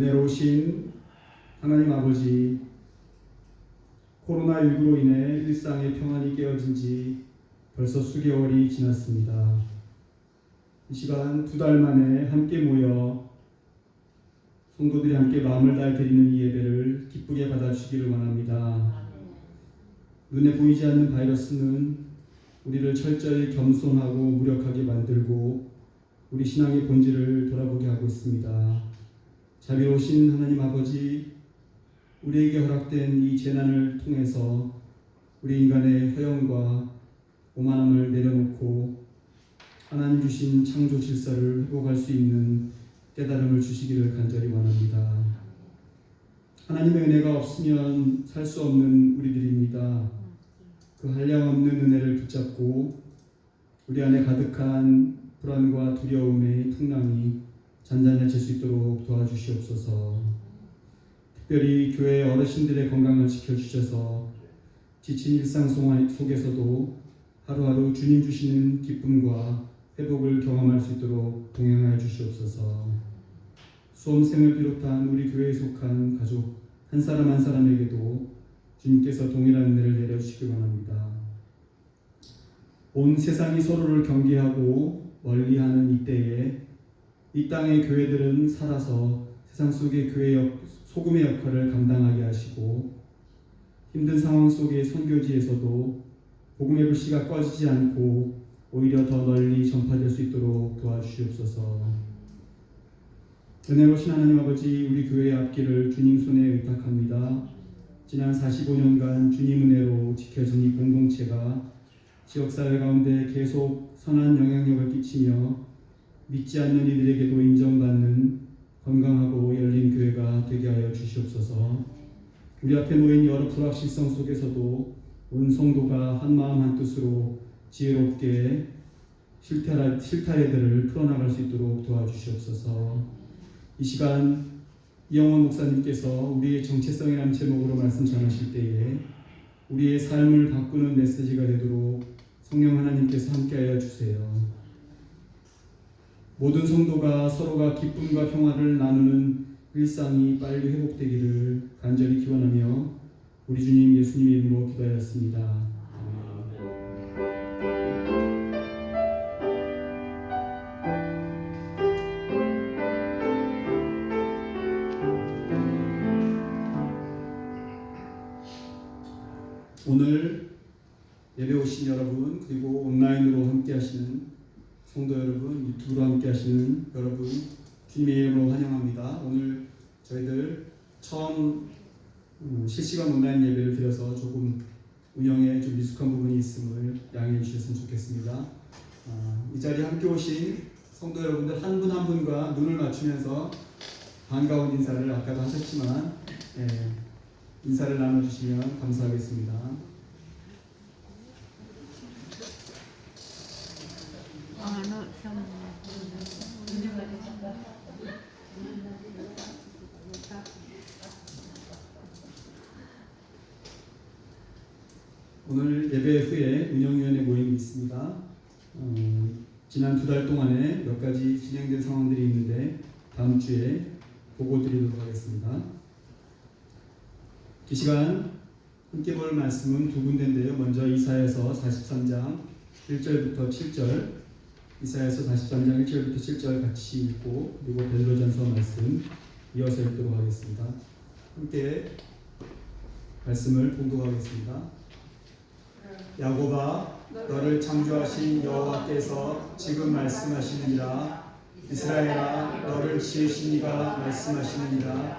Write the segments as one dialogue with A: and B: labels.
A: 은혜로우신 하나님 아버지, 코로나19로 인해 일상의 평안이 깨어진 지 벌써 수개월이 지났습니다. 이 시간 2달 만에 함께 모여 성도들이 함께 마음을 다해 드리는 이 예배를 기쁘게 받아주시기를 원합니다. 눈에 보이지 않는 바이러스는 우리를 철저히 겸손하고 무력하게 만들고 우리 신앙의 본질을 돌아보게 하고 있습니다. 자비로우신 하나님 아버지, 우리에게 허락된 이 재난을 통해서 우리 인간의 허영과 오만함을 내려놓고 하나님 주신 창조 질서를 회복할 수 있는 깨달음을 주시기를 간절히 원합니다. 하나님의 은혜가 없으면 살 수 없는 우리들입니다. 그 한량없는 은혜를 붙잡고 우리 안에 가득한 불안과 두려움의 풍랑이 잔잔해질 수 있도록 도와주시옵소서. 특별히 교회 어르신들의 건강을 지켜주셔서 지친 일상 속에서도 하루하루 주님 주시는 기쁨과 회복을 경험할 수 있도록 동행하여 주시옵소서. 수험생을 비롯한 우리 교회에 속한 가족 한 사람 한 사람에게도 주님께서 동일한 은혜를 내려주시기 원합니다. 온 세상이 서로를 경계하고 멀리하는 이때에 이 땅의 교회들은 살아서 세상 속의 소금의 역할을 감당하게 하시고 힘든 상황 속의 선교지에서도 복음의 불씨가 꺼지지 않고 오히려 더 널리 전파될 수 있도록 도와주시옵소서. 은혜로우신 하나님 아버지, 우리 교회의 앞길을 주님 손에 의탁합니다. 지난 45년간 주님 은혜로 지켜진 이 공동체가 지역사회 가운데 계속 선한 영향력을 끼치며 믿지 않는 이들에게도 인정받는 건강하고 열린 교회가 되게 하여 주시옵소서. 우리 앞에 놓인 여러 불확실성 속에서도 온 성도가 한마음 한뜻으로 지혜롭게 실타래들을 풀어나갈 수 있도록 도와주시옵소서. 이 시간 이영원 목사님께서 우리의 정체성이라는 제목으로 말씀 전하실 때에 우리의 삶을 바꾸는 메시지가 되도록 성령 하나님께서 함께하여 주세요. 모든 성도가 서로가 기쁨과 평화를 나누는 일상이 빨리 회복되기를 간절히 기원하며 우리 주님 예수님의 이름으로 기도하였습니다. 오늘 예배 오신 여러분, 그리고 온라인으로 함께 하시는 성도 여러분, 유튜브로 함께 하시는 여러분, 주님의 이름으로 환영합니다. 오늘 저희들 처음 실시간 온라인 예배를 드려서 조금 운영에 좀 미숙한 부분이 있음을 양해해 주셨으면 좋겠습니다. 이 자리에 함께 오신 성도 여러분들 한 분 한 분과 눈을 맞추면서 반가운 인사를 아까도 하셨지만 인사를 나눠주시면 감사하겠습니다. 오늘 예배 후에 운영위원회 모임이 있습니다. 지난 2달 동안에 몇 가지 진행된 상황들이 있는데 다음 주에 보고 드리도록 하겠습니다. 이 시간 함께 볼 말씀은 두 군데인데요. 먼저 이사야서 43장 1절부터 7절, 이사야서 43장 1절부터 7절 같이 읽고 그리고 베드로전서 말씀 이어서 읽도록 하겠습니다. 함께 말씀을 봉독하겠습니다. 야곱아, 너를 창조하신 여호와께서 지금 말씀하시느니라. 이스라엘아, 너를 지으신 이가 말씀하시느니라.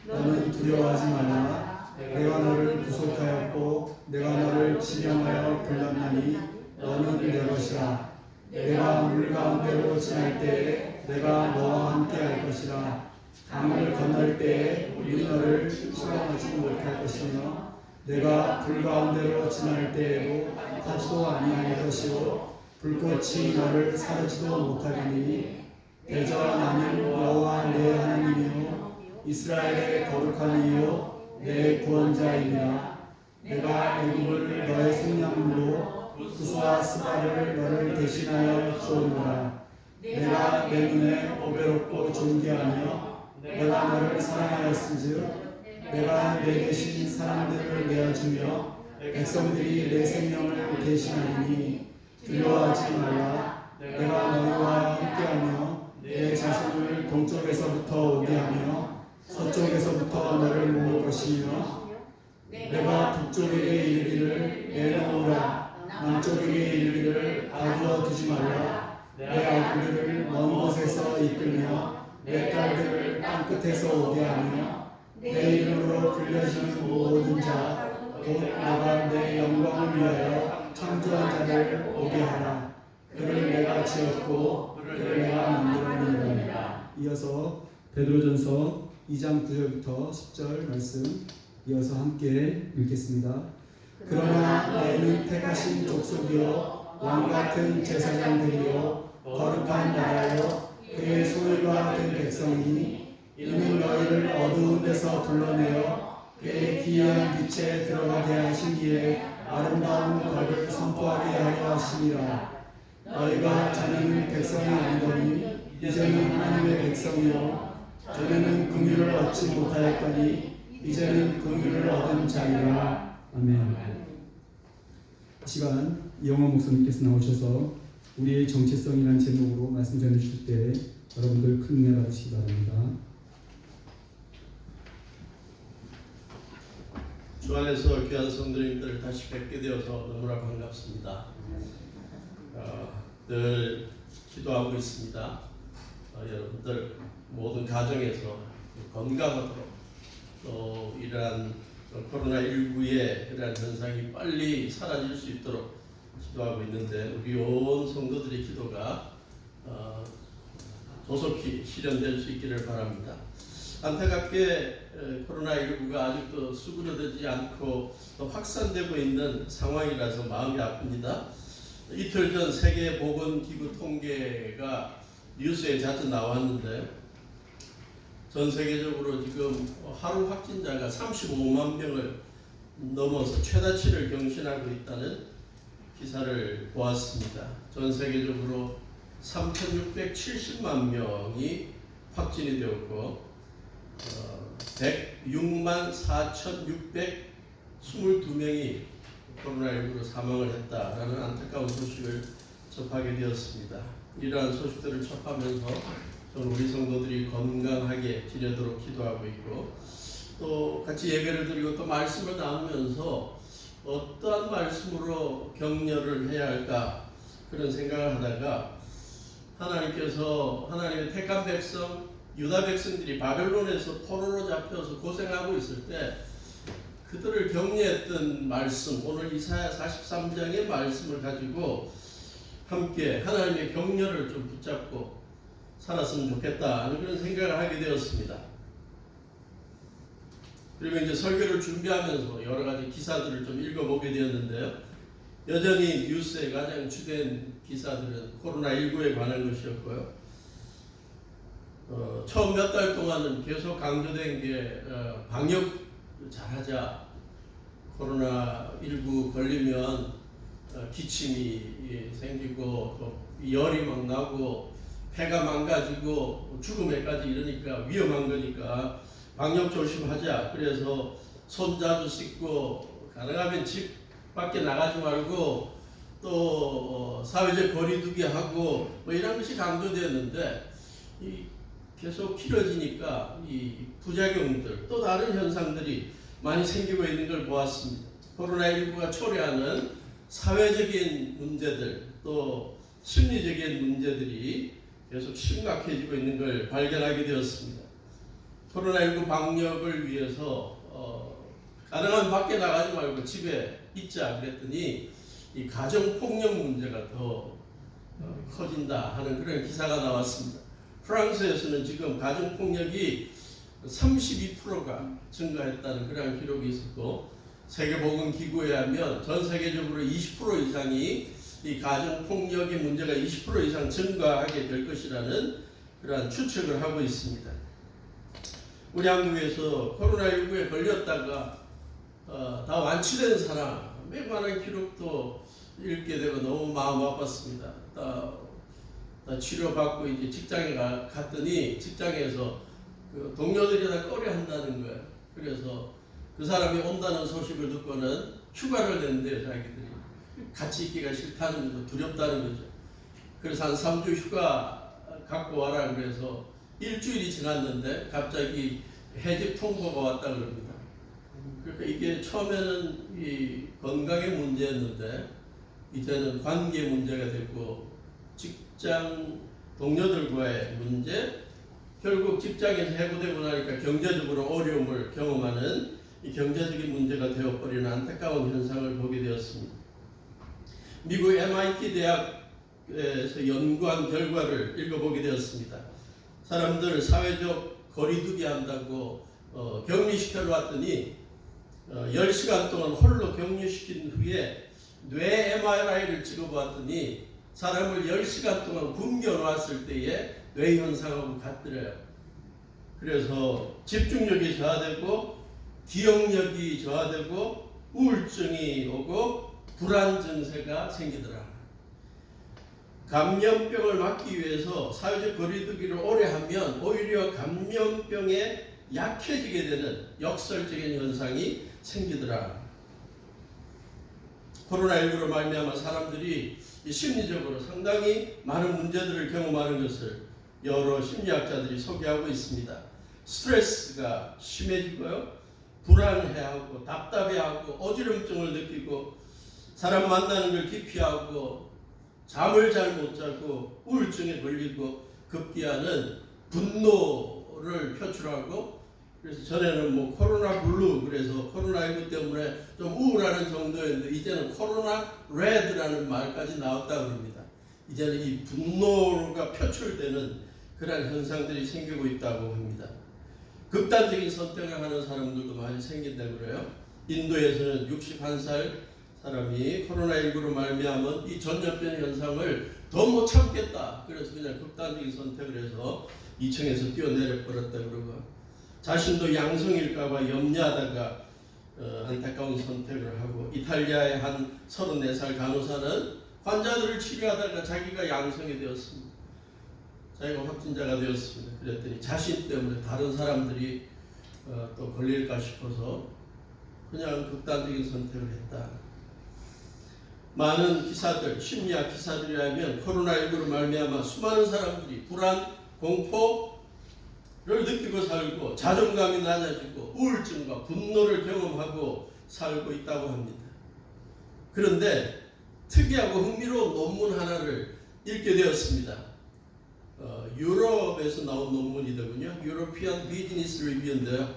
A: 너는 두려워하지 말라. 내가 너를 구속하였고 내가 너를 지명하여 불렀나니 너는 내 것이라. 내가 물 가운데로 지날 때에 내가 너와 함께 할 것이라. 강을 건널 때에 물이 너를 시험하지 못할 것이며 내가 불 가운데로 지날 때에도 타지도 아니할 것이요 불꽃이 너를 사르지도 못하리니 대저 나는 여호와 내 하나님이요 이스라엘의 거룩한 이요 내 구원자이니라. 내가 애굽을 너의 생명물로 구스와 스바를 너를 대신하여 주었노라. 내가 내 눈에 보배롭고 존귀하며 내가 너를 사랑하였은즉 내가 내 대신 사람들을 내어주며 백성들이 내 생명을 대신하리니 두려워하지 말라. 내가 너희와 함께하며 내 자손을 동쪽에서부터 오게 하며 서쪽에서부터 너를 모을 것이며 내가 북쪽에게 이르기를 내놓으라. 남쪽에게 이르기를 가두어 두지 말라. 내 아들들을 먼 곳에서 이끌며 내 딸들을 땅끝에서 오게 하며 내 이름으로 불려지는 모든 자 곧 나가 내 영광을 위하여 창조한 자를 오게 하라. 그를 내가 지었고 그를 내가 만들었느니라. 이어서 베드로전서 2장 9절부터 10절 말씀 이어서 함께 읽겠습니다. 그러나 너희는 택하신 족속이요 왕 같은 제사장들이요 거룩한 나라요 그의 소유가 된 백성이니 이는 너희를 어두운 데서 불러내어 그의 기이한 빛에 들어가게 하시기에 아름다운 것을 선포하게 하려 하시니라. 너희가 전에는 백성이 아니더니 이제는 하나님의 백성이요 전에는 긍휼을 얻지 못하였더니 이제는 긍휼을 얻은 자이라. 아멘. 이 시간 이영호 목사님께서 나오셔서 우리의 정체성이라는 제목으로 말씀 전해주실 때 여러분들 큰 은혜 받으시기 바랍니다.
B: 주 안에서 귀한 성도님들 다시 뵙게 되어서 너무나 반갑습니다. 늘 기도하고 있습니다. 여러분들 모든 가정에서 건강하도록 또 이러한 코로나19의 이러한 현상이 빨리 사라질 수 있도록 기도하고 있는데 우리 온 성도들의 기도가 조속히 실현될 수 있기를 바랍니다. 안타깝게 코로나19가 아직도 수그러들지 않고 또 확산되고 있는 상황이라서 마음이 아픕니다. 이틀 전 세계보건기구 통계가 뉴스에 자주 나왔는데 전 세계적으로 지금 하루 확진자가 35만 명을 넘어서 최다치를 경신하고 있다는 기사를 보았습니다. 전 세계적으로 3,670만 명이 확진이 되었고 106만 4,622명이 코로나19로 사망을 했다라는 안타까운 소식을 접하게 되었습니다. 이러한 소식들을 접하면서 저는 우리 성도들이 건강하게 지내도록 기도하고 있고 또 같이 예배를 드리고 또 말씀을 나누면서 어떠한 말씀으로 격려를 해야 할까 그런 생각을 하다가 하나님께서 하나님의 택한 백성 유다 백성들이 바벨론에서 포로로 잡혀서 고생하고 있을 때 그들을 격려했던 말씀 오늘 이사야 43장의 말씀을 가지고 함께 하나님의 격려를 좀 붙잡고 살았으면 좋겠다 하는 그런 생각을 하게 되었습니다. 그리고 이제 설교를 준비하면서 여러 가지 기사들을 좀 읽어보게 되었는데요. 여전히 뉴스의 가장 주된 기사들은 코로나19에 관한 것이었고요. 처음 몇 달 동안은 계속 강조된 게 방역 잘하자. 코로나19 걸리면 기침이 생기고 또 열이 막 나고 폐가 망가지고 죽음에까지 이르니까 위험한 거니까 방역 조심하자. 그래서 손 자주 씻고 가능하면 집 밖에 나가지 말고 또 사회적 거리두기 하고 뭐 이런 것이 강조되었는데 계속 길어지니까 이 부작용들 또 다른 현상들이 많이 생기고 있는 걸 보았습니다. 코로나19가 초래하는 사회적인 문제들 또 심리적인 문제들이 계속 심각해지고 있는 걸 발견하게 되었습니다. 코로나19 방역을 위해서 가능한 밖에 나가지 말고 집에 있자 그랬더니 이 가정폭력 문제가 더 커진다 하는 그런 기사가 나왔습니다. 프랑스에서는 지금 가정폭력이 32%가 증가했다는 그런 기록이 있었고 세계보건기구에 하면 전 세계적으로 20% 이상이 이 가정폭력의 문제가 20% 이상 증가하게 될 것이라는 그러한 추측을 하고 있습니다. 우리 한국에서 코로나19에 걸렸다가 다 완치된 사람에 관한 기록도 읽게 되고 너무 마음 아팠습니다. 다 치료받고 이제 직장에 갔더니 직장에서 그 동료들이 다 꺼려한다는 거예요. 그래서 그 사람이 온다는 소식을 듣고는 휴가를 낸대요. 자기들이 같이 있기가 싫다는 거죠. 두렵다는 거죠. 그래서 한 3주 휴가 갖고 와라 그래서 일주일이 지났는데 갑자기 해직 통보가 왔다 그럽니다. 그러니까 이게 처음에는 이 건강의 문제였는데 이제는 관계 문제가 됐고 직장 동료들과의 문제, 결국 직장에서 해고되고 나니까 경제적으로 어려움을 경험하는 이 경제적인 문제가 되어버리는 안타까운 현상을 보게 되었습니다. 미국 MIT 대학에서 연구한 결과를 읽어보게 되었습니다. 사람들 사회적 거리두기 한다고 격리시켜 놨더니 10시간 동안 홀로 격리시킨 후에 뇌 MRI를 찍어봤더니 사람을 10시간 동안 굶겨 놨을 때의 뇌 현상하고 같더래요. 그래서 집중력이 저하되고 기억력이 저하되고 우울증이 오고 불안 증세가 생기더라. 감염병을 막기 위해서 사회적 거리두기를 오래 하면 오히려 감염병에 약해지게 되는 역설적인 현상이 생기더라. 코로나19로 말미암아 사람들이 심리적으로 상당히 많은 문제들을 경험하는 것을 여러 심리학자들이 소개하고 있습니다. 스트레스가 심해지고요, 불안해하고 답답해하고 어지럼증을 느끼고 사람 만나는 걸 기피하고 잠을 잘 못 자고 우울증에 걸리고 급기야는 분노를 표출하고, 그래서 전에는 뭐 코로나 블루, 그래서 코로나19 때문에 좀 우울하는 정도였는데 이제는 코로나 레드라는 말까지 나왔다고 합니다. 이제는 이 분노가 표출되는 그런 현상들이 생기고 있다고 합니다. 극단적인 선택을 하는 사람들도 많이 생긴다고 그래요. 인도에서는 61살 사람이 코로나19로 말미암은 이 전염병 현상을 더 못 참겠다. 그래서 그냥 극단적인 선택을 해서 2층에서 뛰어내려 버렸다 그러고, 자신도 양성일까봐 염려하다가 안타까운 선택을 하고, 이탈리아의 한 34살 간호사는 환자들을 치료하다가 자기가 양성이 되었습니다. 자기가 확진자가 되었습니다. 그랬더니 자신 때문에 다른 사람들이 또 걸릴까 싶어서 그냥 극단적인 선택을 했다. 많은 기사들, 심리학 기사들이라면 코로나19로 말미암아 수많은 사람들이 불안, 공포를 느끼고 살고 자존감이 낮아지고 우울증과 분노를 경험하고 살고 있다고 합니다. 그런데 특이하고 흥미로운 논문 하나를 읽게 되었습니다. 유럽에서 나온 논문이더군요. European Business Review인데요.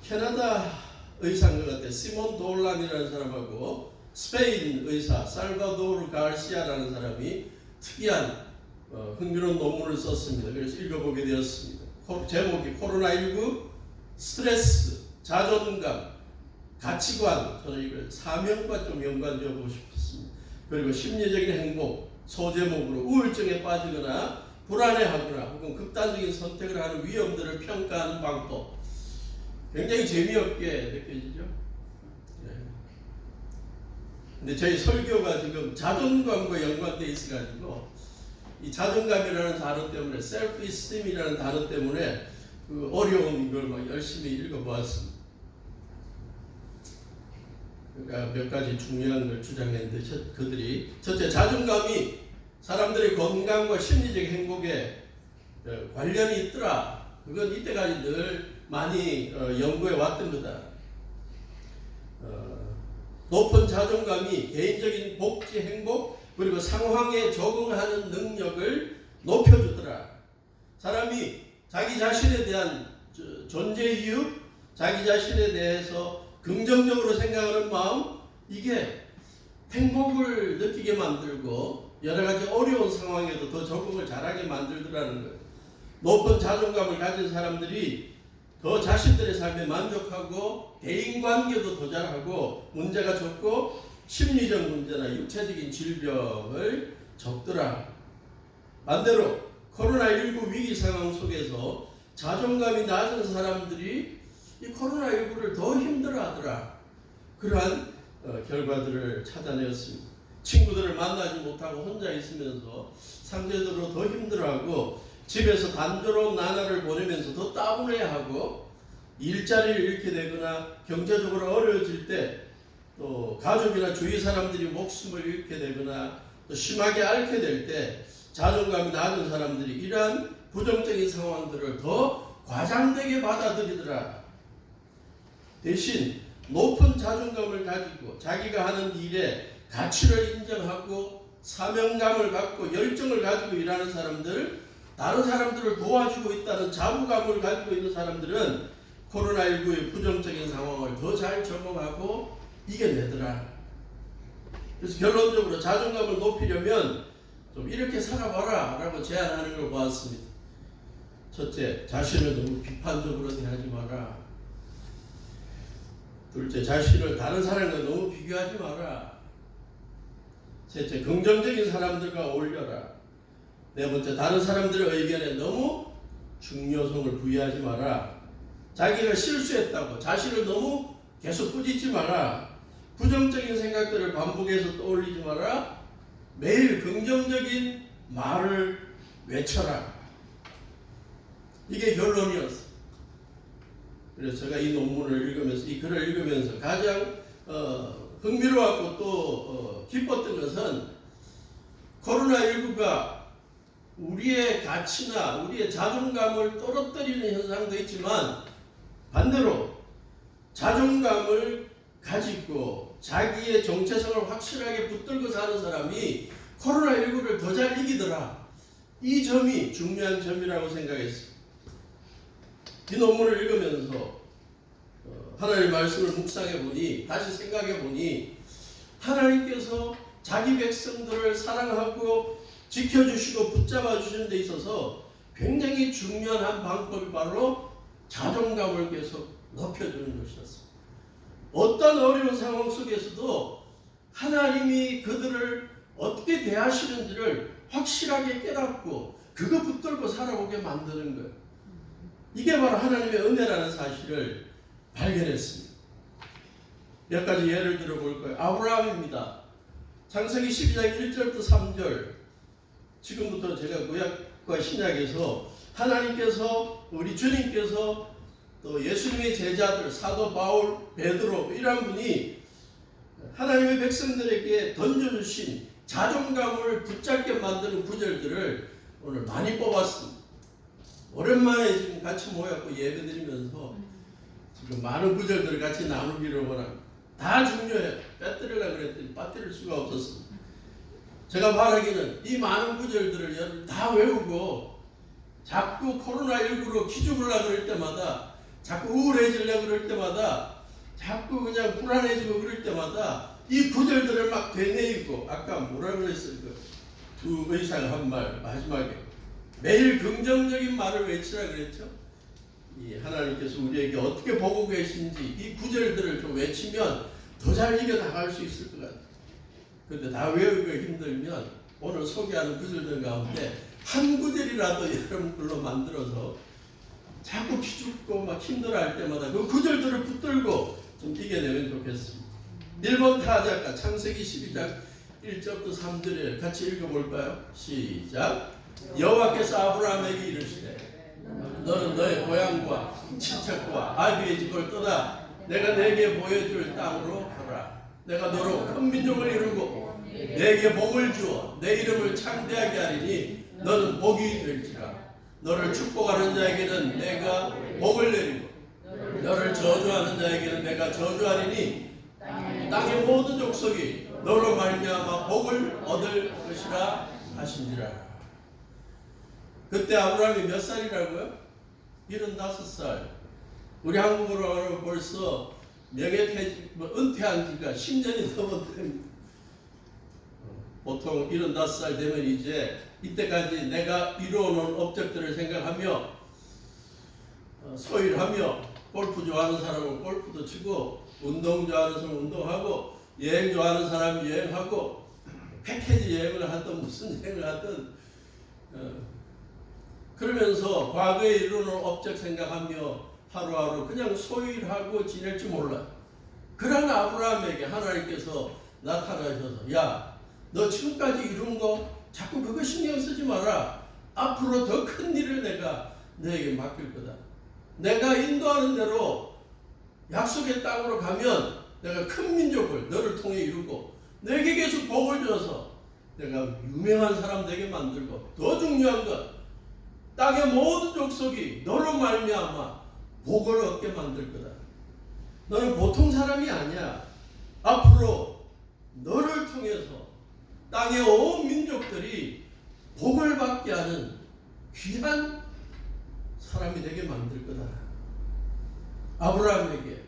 B: 캐나다 의사인 것 같아요. 시몬 돌란이라는 사람하고 스페인 의사 살바도르 가르시아라는 사람이 특이한 흥미로운 논문을 썼습니다. 그래서 읽어보게 되었습니다. 제목이 코로나19 스트레스, 자존감, 가치관, 저는 이걸 사명과 좀 연관지어보고 싶었습니다. 그리고 심리적인 행복, 소제목으로 우울증에 빠지거나 불안해하거나 혹은 극단적인 선택을 하는 위험들을 평가하는 방법. 굉장히 재미없게 느껴지죠. 네. 근데 저희 설교가 지금 자존감과 연관되어 있어가지고 이 자존감이라는 단어 때문에 self-esteem이라는 단어 때문에 그 어려운 걸 막 열심히 읽어보았습니다. 그러니까 몇 가지 중요한 걸 주장했는데 그들이 첫째, 자존감이 사람들의 건강과 심리적 행복에 관련이 있더라. 그건 이때까지 늘 많이 연구해 왔던 거다. 높은 자존감이 개인적인 복지, 행복, 그리고 상황에 적응하는 능력을 높여주더라. 사람이 자기 자신에 대한 존재 이유, 자기 자신에 대해서 긍정적으로 생각하는 마음, 이게 행복을 느끼게 만들고 여러 가지 어려운 상황에도 더 적응을 잘하게 만들더라는 거예요. 높은 자존감을 가진 사람들이 더 자신들의 삶에 만족하고 대인관계도 더 잘하고 문제가 적고 심리적 문제나 육체적인 질병을 적더라. 반대로 코로나19 위기 상황 속에서 자존감이 낮은 사람들이 이 코로나19를 더 힘들어하더라. 그러한 결과들을 찾아내었습니다. 친구들을 만나지 못하고 혼자 있으면서 상대적으로 더 힘들어하고 집에서 단조로운 나날을 보내면서 더 따분해하고 일자리를 잃게 되거나 경제적으로 어려워질 때 또 가족이나 주위 사람들이 목숨을 잃게 되거나 또 심하게 앓게 될 때 자존감이 낮은 사람들이 이러한 부정적인 상황들을 더 과장되게 받아들이더라. 대신 높은 자존감을 가지고 자기가 하는 일에 가치를 인정하고 사명감을 갖고 열정을 가지고 일하는 사람들, 다른 사람들을 도와주고 있다는 자부감을 가지고 있는 사람들은 코로나19의 부정적인 상황을 더 잘 적응하고 이겨내더라. 그래서 결론적으로 자존감을 높이려면 좀 이렇게 살아봐라 라고 제안하는 걸 보았습니다. 첫째, 자신을 너무 비판적으로 대하지 마라. 둘째, 자신을 다른 사람과 너무 비교하지 마라. 셋째, 긍정적인 사람들과 어울려라. 네 번째, 다른 사람들의 의견에 너무 중요성을 부여하지 마라. 자기가 실수했다고 자신을 너무 계속 꾸짖지 마라. 부정적인 생각들을 반복해서 떠올리지 마라. 매일 긍정적인 말을 외쳐라. 이게 결론이었어. 그래서 제가 이 논문을 읽으면서, 이 글을 읽으면서 가장 흥미로웠고 또 기뻤던 것은 코로나19가 우리의 가치나 우리의 자존감을 떨어뜨리는 현상도 있지만 반대로 자존감을 가지고 자기의 정체성을 확실하게 붙들고 사는 사람이 코로나19를 더 잘 이기더라. 이 점이 중요한 점이라고 생각했습니다. 이 논문을 읽으면서 하나님의 말씀을 묵상해 보니, 다시 생각해 보니 하나님께서 자기 백성들을 사랑하고 지켜주시고 붙잡아 주시는 데 있어서 굉장히 중요한 한 방법이 바로 자존감을 계속 높여주는 것이었습니다. 어떤 어려운 상황 속에서도 하나님이 그들을 어떻게 대하시는지를 확실하게 깨닫고 그거 붙들고 살아오게 만드는 거예요. 이게 바로 하나님의 은혜라는 사실을 발견했습니다. 몇 가지 예를 들어볼 거예요. 아브라함입니다. 창세기 12장 1절부터 3절. 지금부터 제가 구약과 신약에서 하나님께서, 우리 주님께서 또 예수님의 제자들, 사도 바울, 베드로 이런 분이 하나님의 백성들에게 던져주신 자존감을 붙잡게 만드는 구절들을 오늘 많이 뽑았습니다. 오랜만에 지금 같이 모였고 예배드리면서 지금 많은 구절들을 같이 나누기를 원합니다. 다 중요해요. 빼뜨리려고 그랬더니 빠뜨릴 수가 없었습니다. 제가 바라기는 이 많은 구절들을 여러분 다 외우고 자꾸 코로나19로 기죽으려고 그럴 때마다, 자꾸 우울해지려고 그럴 때마다, 자꾸 그냥 불안해지고 그럴 때마다 이 구절들을 막 되뇌이고, 아까 뭐라 그랬어요? 두 의사가 한 말 마지막에 매일 긍정적인 말을 외치라 그랬죠. 이 하나님께서 우리에게 어떻게 보고 계신지 이 구절들을 좀 외치면 더 잘 이겨 나갈 수 있을 것 같아요. 그런데 다 외우기가 힘들면 오늘 소개하는 구절들 가운데 한 구절이라도 여러분들로 만들어서 자꾸 기죽고 막 힘들어할 때마다 그 구절들을 붙들고 좀 이겨내면 좋겠습니다. 1번 타작가 창세기 12장 1절부터 3절에 같이 읽어볼까요? 시작. 여호와께서 아브라함에게 이르시되 너는 너의 고향과 친척과 아비의 집을 떠나 내가 내게 보여줄 땅으로 가라. 내가 너로 큰 민족을 이루고 내게 복을 주어 내 이름을 창대하게 하리니 너는 복이 될지라. 너를 축복하는 자에게는 내가 복을 내리고 너를 저주하는 자에게는 내가 저주하리니 땅의 모든 족속이 너로 말미암아 복을 얻을 것이라 하신지라. 그때 아브라함이 몇 살이라고요? 75살. 우리 한국으로 벌써 명예퇴직, 은퇴한 지가 10년이 넘었답니다. 보통 75살 되면 이제 이때까지 내가 이루어놓은 업적들을 생각하며 소일하며 골프 좋아하는 사람은 골프도 치고 운동 좋아하는 사람은 운동하고 여행 좋아하는 사람은 여행하고 패키지 여행을 하든 무슨 여행을 하든 그러면서 과거에 이루어놓은 업적 생각하며 하루하루 그냥 소일하고 지낼 줄 몰라. 그런 아브라함에게 하나님께서 나타나셔서 야, 너 지금까지 이룬 거 자꾸 그거 신경 쓰지 마라. 앞으로 더 큰 일을 내가 너에게 맡길 거다. 내가 인도하는 대로 약속의 땅으로 가면 내가 큰 민족을 너를 통해 이루고 너에게 계속 복을 줘서 내가 유명한 사람 되게 만들고 더 중요한 건 땅의 모든 족속이 너로 말미암아 복을 얻게 만들 거다. 너는 보통 사람이 아니야. 앞으로 너를 통해서 땅의 온 민족들이 복을 받게 하는 귀한 사람이 되게 만들 거다. 아브라함에게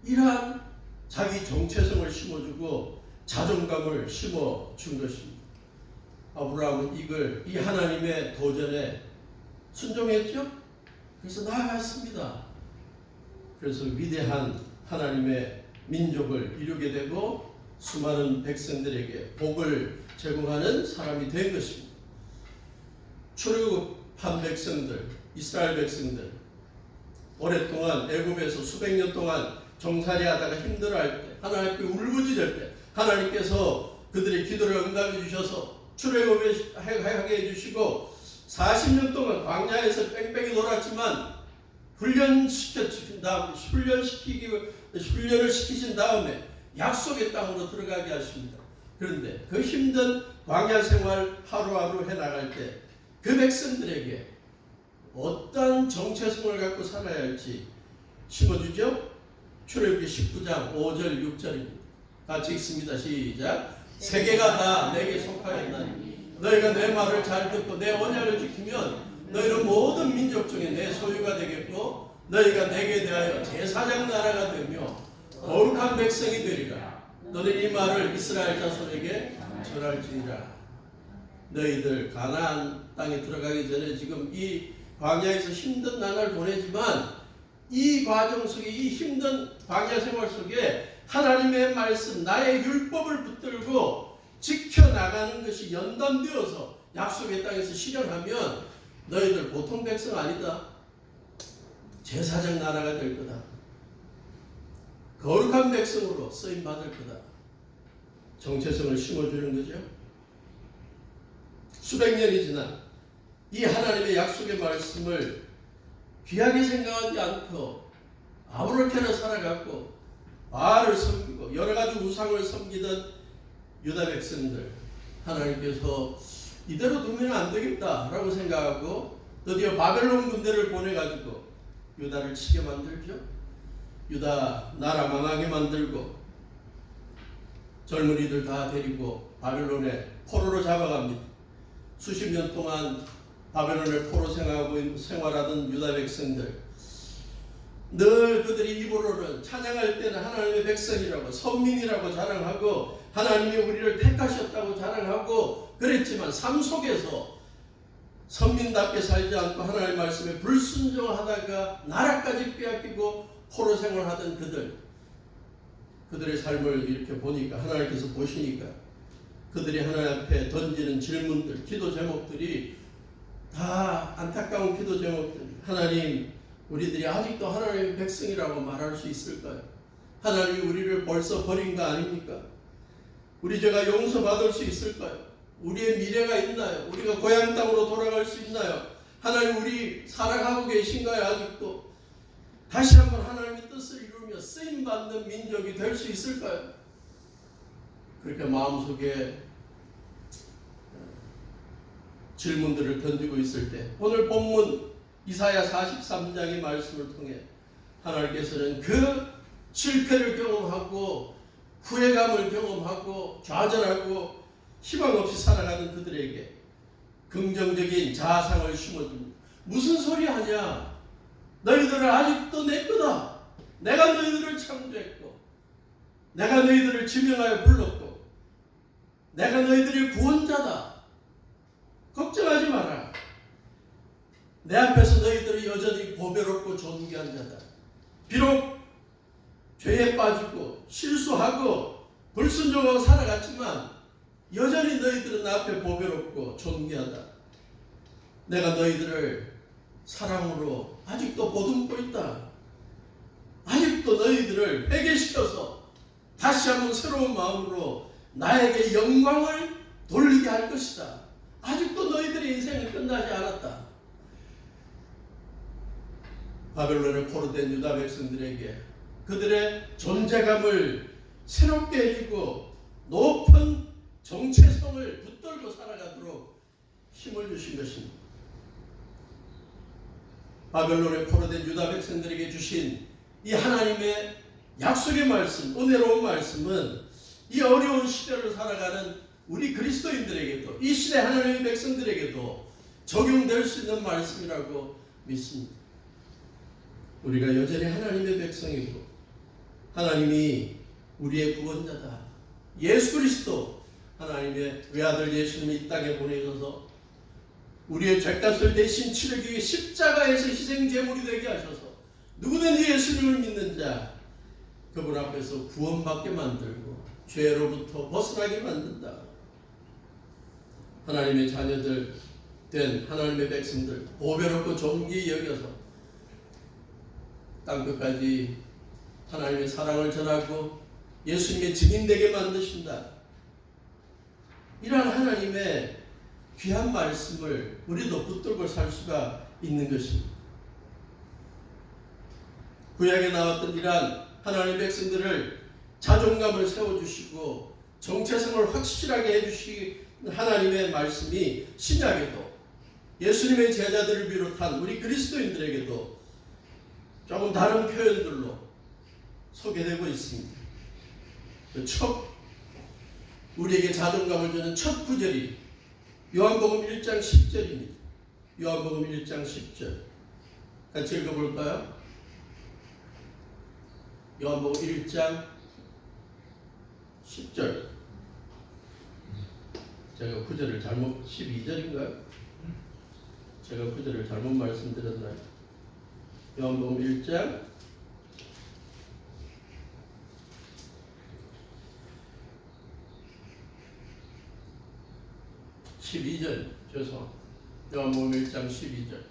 B: 이러한 자기 정체성을 심어주고 자존감을 심어준 것입니다. 아브라함은 이 하나님의 도전에 순종했죠. 그래서 나아갔습니다. 그래서 위대한 하나님의 민족을 이루게 되고 수많은 백성들에게 복을 제공하는 사람이 된 것입니다. 출애굽한 백성들, 이스라엘 백성들, 오랫동안 애굽에서 수백 년 동안 정살이하다가 힘들어할 때, 하나님께 울부짖을 때 하나님께서 그들의 기도를 응답해 주셔서 출애굽하게 해주시고 40년 동안 광야에서 뺑뺑이 놀았지만 훈련을 시키신 다음에 약속의 땅으로 들어가게 하십니다. 그런데 그 힘든 광야 생활 하루하루 해나갈 때 그 백성들에게 어떤 정체성을 갖고 살아야 할지 심어주죠. 출애굽기 19장 5절 6절입니다. 같이 읽습니다. 시작. 세계가 다 내게 속하였나니 너희가 내 말을 잘 듣고 내 언약을 지키면 너희는 모든 민족 중에 내 소유가 되겠고 너희가 내게 대하여 제사장 나라가 되며 거룩한 백성이 되리라. 너는 이 말을 이스라엘 자손에게 전할지니라. 너희들 가나안 땅에 들어가기 전에 지금 이 광야에서 힘든 나날을 보내지만 이 과정 속에 이 힘든 광야 생활 속에 하나님의 말씀 나의 율법을 붙들고 지켜나가는 것이 연단되어서 약속의 땅에서 실현하면 너희들 보통 백성 아니다. 제사장 나라가 될 거다. 거룩한 백성으로 쓰임받을 거다. 정체성을 심어주는 거죠. 수백 년이 지난 이 하나님의 약속의 말씀을 귀하게 생각하지 않고 아무렇게나 살아갔고 바알을 섬기고 여러 가지 우상을 섬기던 유다 백성들, 하나님께서 이대로 두면 안 되겠다라고 생각하고 드디어 바벨론 군대를 보내가지고 유다를 치게 만들죠. 유다 나라 망하게 만들고 젊은이들 다 데리고 바벨론에 포로로 잡아갑니다. 수십 년 동안 바벨론에 포로 생활하던 유다 백성들, 늘 그들이 입으로는 찬양할 때는 하나님의 백성이라고 선민이라고 자랑하고 하나님이 우리를 택하셨다고 자랑하고 그랬지만 삶 속에서 선민답게 살지 않고 하나님의 말씀에 불순종하다가 나라까지 빼앗기고 포로 생활하던 그들의 삶을 이렇게 보니까 하나님께서 보시니까 그들이 하나님 앞에 던지는 질문들, 기도 제목들이 다 안타까운 기도 제목들. 하나님, 우리들이 아직도 하나님의 백성이라고 말할 수 있을까요? 하나님이 우리를 벌써 버린 거 아닙니까? 우리 죄가 용서받을 수 있을까요? 우리의 미래가 있나요? 우리가 고향 땅으로 돌아갈 수 있나요? 하나님, 우리 살아가고 계신가요? 아직도? 다시 한번 하나님의 뜻을 이루며 쓰임받는 민족이 될 수 있을까요? 그렇게 마음속에 질문들을 던지고 있을 때 오늘 본문 이사야 43장의 말씀을 통해 하나님께서는 그 실패를 경험하고 후회감을 경험하고 좌절하고 희망 없이 살아가는 그들에게 긍정적인 자상을 심어줍니다. 무슨 소리 하냐? 너희들은 아직도 내 거다. 내가 너희들을 창조했고 내가 너희들을 지명하여 불렀고 내가 너희들의 구원자다. 걱정하지 마라. 내 앞에서 너희들은 여전히 보배롭고 존귀한 자다. 비록 죄에 빠지고 실수하고 불순종하고 살아갔지만 여전히 너희들은 나 앞에 보배롭고 존귀하다. 내가 너희들을 사랑으로 아직도 보듬고 있다. 아직도 너희들을 회개시켜서 다시 한번 새로운 마음으로 나에게 영광을 돌리게 할 것이다. 아직도 너희들의 인생은 끝나지 않았다. 바벨론에 포로된 유다 백성들에게 그들의 존재감을 새롭게 해주고 높은 정체성을 붙들고 살아가도록 힘을 주신 것입니다. 바벨론에 포로된 유다 백성들에게 주신 이 하나님의 약속의 말씀, 은혜로운 말씀은 이 어려운 시대를 살아가는 우리 그리스도인들에게도, 이 시대 하나님의 백성들에게도 적용될 수 있는 말씀이라고 믿습니다. 우리가 여전히 하나님의 백성이고 하나님이 우리의 구원자다. 예수 그리스도 하나님의 외아들 예수님이 이 땅에 보내셔서 우리의 죄값을 대신 치르기 위해 십자가에서 희생제물이 되게 하셔서 누구든지 예수님을 믿는 자 그분 앞에서 구원받게 만들고 죄로부터 벗어나게 만든다. 하나님의 자녀들 된 하나님의 백성들 보배롭고 존귀히 여겨서 땅끝까지 하나님의 사랑을 전하고 예수님의 증인되게 만드신다. 이러한 하나님의 귀한 말씀을 우리도 붙들고 살 수가 있는 것입니다. 구약에 나왔던 이러한 하나님의 백성들을 자존감을 세워주시고 정체성을 확실하게 해주시는 하나님의 말씀이 신약에도 예수님의 제자들을 비롯한 우리 그리스도인들에게도 조금 다른 표현들로 소개되고 있습니다. 우리에게 자존감을 주는 첫 구절이 요한복음 1장 10절입니다. 요한복음 1장 10절 같이 읽어볼까요? 요한복음 1장 10절 제가 구절을 잘못 12절인가요? 제가 구절을 잘못 말씀드렸나요? 요한복음 1장 12절 죄송 요한복음 1장 12절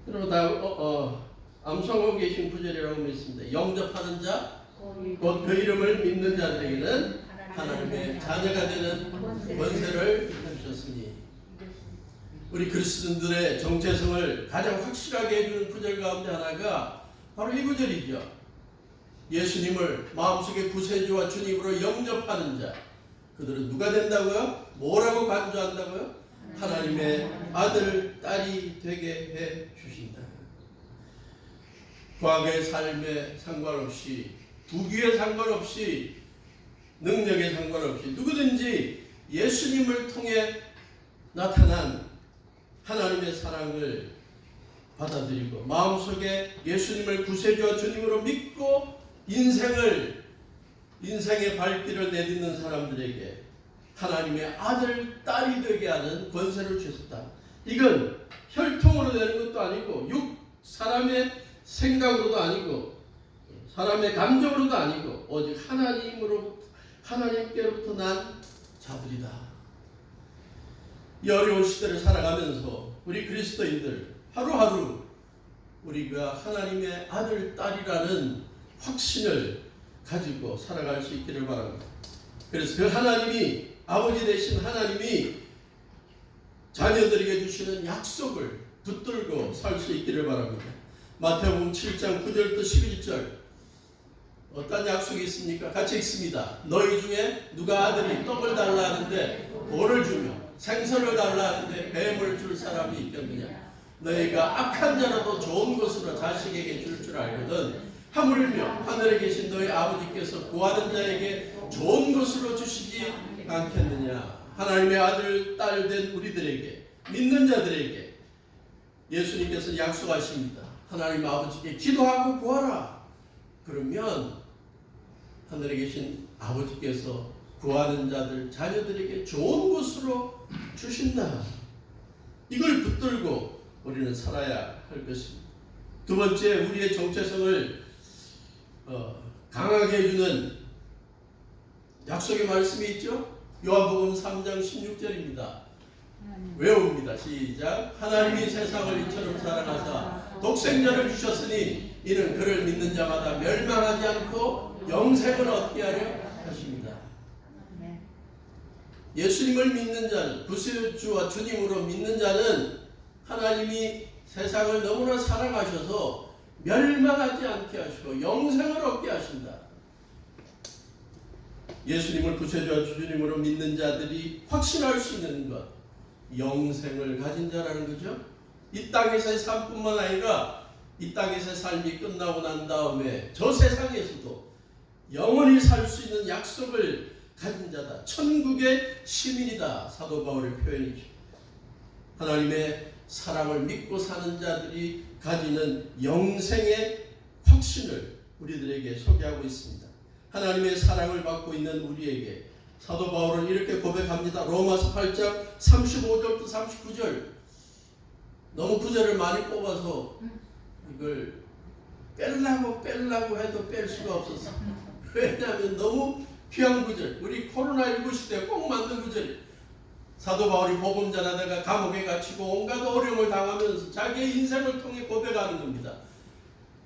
B: 그리고 다 암송하고 계신 구절이라고 믿습니다. 영접하는 자 곧 그 이름을 믿는 자들에게는 하나님의 자녀가 되는 권세를 주셨으니 우리 그리스도인들의 정체성을 가장 확실하게 해주는 구절 가운데 하나가 바로 이 구절이죠. 예수님을 마음속에 구세주와 주님으로 영접하는 자 그들은 누가 된다고요? 뭐라고 간주한다고요? 하나님의 아들, 딸이 되게 해 주신다. 과거의 삶에 상관없이 부귀에 상관없이 능력에 상관없이 누구든지 예수님을 통해 나타난 하나님의 사랑을 받아들이고 마음속에 예수님을 구세주와 주님으로 믿고 인생의 발길을 내딛는 사람들에게 하나님의 아들, 딸이 되게 하는 권세를 주셨다. 이건 혈통으로 되는 것도 아니고 사람의 생각으로도 아니고 사람의 감정으로도 아니고 오직 하나님께로부터 난 자들이다. 이 어려운 시대를 살아가면서 우리 그리스도인들 하루하루 우리가 하나님의 아들, 딸이라는 확신을 가지고 살아갈 수 있기를 바랍니다. 그래서 그 하나님이 아버지 되신 하나님이 자녀들에게 주시는 약속을 붙들고 살 수 있기를 바랍니다. 마태복음 7장 9절부터 11절 어떤 약속이 있습니까? 같이 읽습니다. 너희 중에 누가 아들이 떡을 달라 하는데 돌을 주며 생선을 달라 하는데 뱀을 줄 사람이 있겠느냐? 너희가 악한 자라도 좋은 것으로 자식에게 줄 알거든 하물며 하늘에 계신 너희 아버지께서 구하는 자에게 좋은 것으로 주시지 않겠느냐? 하나님의 아들, 딸 된 우리들에게 믿는 자들에게 예수님께서 약속하십니다. 하나님 아버지께 기도하고 구하라. 그러면 하늘에 계신 아버지께서 구하는 자들, 자녀들에게 좋은 것으로 주신다. 이걸 붙들고 우리는 살아야 할 것입니다. 두 번째, 우리의 정체성을 강하게 해주는 약속의 말씀이 있죠. 요한복음 3장 16절입니다. 외웁니다. 시작. 하나님이 세상을 이처럼 사랑하사 독생자를 주셨으니 이는 그를 믿는 자마다 멸망하지 않고 영생을 얻게 하려 하십니다. 예수님을 믿는 자는, 구세주와 주님으로 믿는 자는 하나님이 세상을 너무나 사랑하셔서 멸망하지 않게 하시고 영생을 얻게 하신다. 예수님을 구세주와 주님으로 믿는 자들이 확신할 수 있는 것, 영생을 가진 자라는 거죠. 이 땅에서의 삶뿐만 아니라 이 땅에서의 삶이 끝나고 난 다음에 저 세상에서도 영원히 살 수 있는 약속을 가진 자다. 천국의 시민이다. 사도 바울의 표현이죠. 하나님의 사랑을 믿고 사는 자들이 가지는 영생의 확신을 우리들에게 소개하고 있습니다. 하나님의 사랑을 받고 있는 우리에게 사도 바울은 이렇게 고백합니다. 로마서 8장 35절부터 39절. 너무 구절을 많이 뽑아서 이걸 빼려고 해도 뺄 수가 없었어. 왜냐하면 너무 귀한 구절, 우리 코로나19 시대에 꼭 맞는 구절이에요. 사도 바울이 복음 전하다가 감옥에 갇히고 온갖 어려움을 당하면서 자기의 인생을 통해 고백하는 겁니다.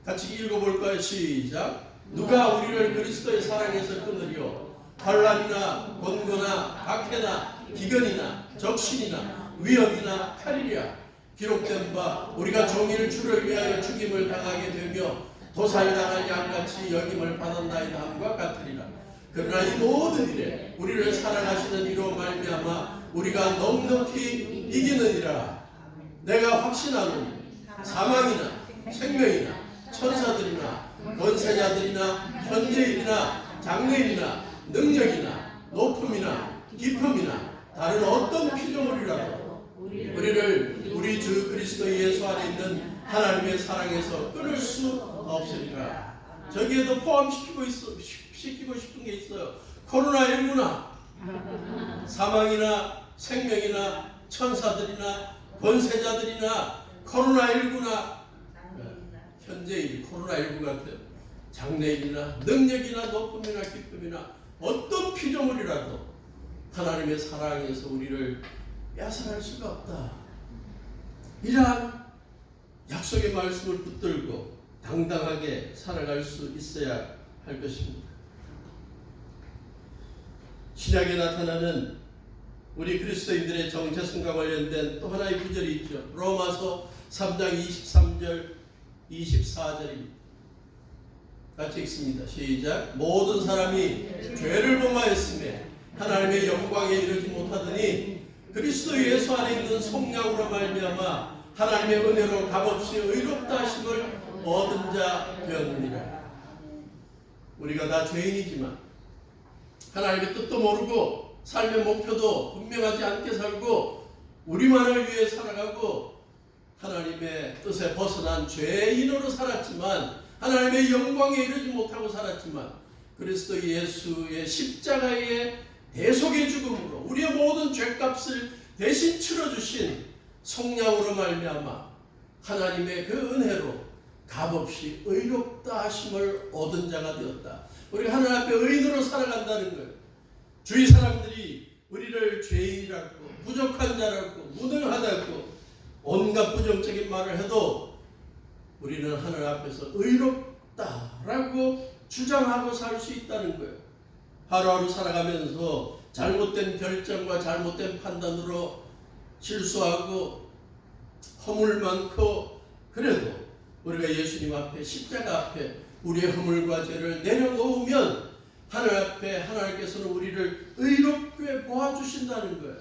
B: 같이 읽어볼까요? 시작. 누가 우리를 그리스도의 사랑에서 끊으리요? 환난이나 곤고나 박해나 기근이나 적신이나 위협이나 칼이랴. 기록된 바 우리가 종일 주를 위하여 죽임을 당하게 되며 도살이 당할 양같이 여김을 받았나이다 함과 같으리라. 그러나 이 모든 일에 우리를 사랑하시는 이로 말미암아 우리가 넉넉히 이기느니라. 내가 확신하노니 사망이나 생명이나 천사들이나 권세자들이나 현재일이나 장래일이나 능력이나 높음이나 깊음이나 다른 어떤 피조물이라도 우리를 우리 주 그리스도 예수 안에 있는 하나님의 사랑에서 끊을 수 없으리라. 저기에도 포함시키고 싶은 게 있어요. 코로나19나 사망이나 생명이나 천사들이나 권세자들이나 코로나19나 현재일 코로나19 같은 장래일이나 능력이나 높음이나 기쁨이나 어떤 피조물이라도 하나님의 사랑에서 우리를 빼앗아갈 수가 없다. 이러한 약속의 말씀을 붙들고 당당하게 살아갈 수 있어야 할 것입니다. 신약에 나타나는 우리 그리스도인들의 정체성과 관련된 또 하나의 구절이 있죠. 로마서 3장 23절 24절입니다. 같이 읽습니다. 시작. 모든 사람이 죄를 범하였으며 하나님의 영광에 이르지 못하더니 그리스도 예수 안에 있는 속량으로 말미암아 하나님의 은혜로 값없이 의롭다 하심을 얻은 자 되었느니라. 우리가 다 죄인이지만 하나님의 뜻도 모르고 삶의 목표도 분명하지 않게 살고 우리만을 위해 살아가고 하나님의 뜻에 벗어난 죄인으로 살았지만 하나님의 영광에 이르지 못하고 살았지만 그리스도 예수의 십자가의 대속의 죽음으로 우리의 모든 죄값을 대신 치러주신 속량으로 말미암아 하나님의 그 은혜로 값없이 의롭다 하심을 얻은 자가 되었다. 우리가 하나님 앞에 의인으로 살아간다는 거예요. 주위 사람들이 우리를 죄인이라고 부족한 자라고 무능하다고 온갖 부정적인 말을 해도 우리는 하나님 앞에서 의롭다라고 주장하고 살 수 있다는 거예요. 하루하루 살아가면서 잘못된 결정과 잘못된 판단으로 실수하고 허물 많고 그래도 우리가 예수님 앞에 십자가 앞에 우리의 허물과 죄를 내려놓으면 하나님 앞에 하나님께서는 우리를 의롭게 보아주신다는 거예요.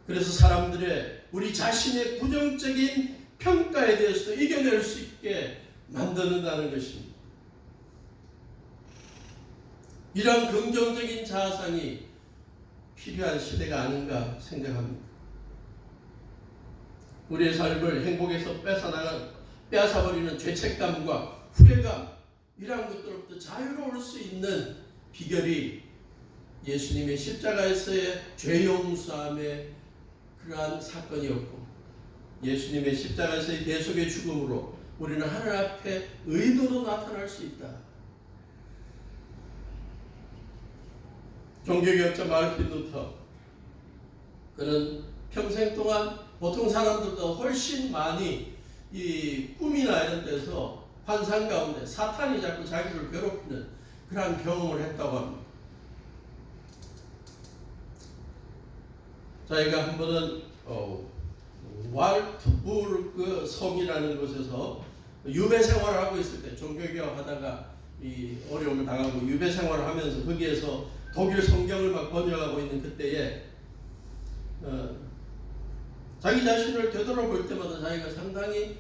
B: 그래서 사람들의 우리 자신의 부정적인 평가에 대해서도 이겨낼 수 있게 만드는다는 것입니다. 이런 긍정적인 자아상이 필요한 시대가 아닌가 생각합니다. 우리의 삶을 행복에서 빼앗아버리는 죄책감과 후회감 이러한 것들로부터 자유로울 수 있는 비결이 예수님의 십자가에서의 죄 용서함의 그러한 사건이었고 예수님의 십자가에서의 대속의 죽음으로 우리는 하늘 앞에 의도로 나타날 수 있다. 종교개혁자 마르틴 루터 그는 평생 동안 보통 사람들보다 훨씬 많이 이 꿈이나 이런 데서 환상 가운데 사탄이 자꾸 자기를 괴롭히는 그러한 경험을 했다고 합니다. 자기가 한 번은 왈트부르크 성이라는 곳에서 유배 생활을 하고 있을 때 종교개혁 하다가 이 어려움을 당하고 유배 생활을 하면서 거기에서 독일 성경을 막 번역하고 있는 그때에 자기 자신을 되돌아볼 때마다 자기가 상당히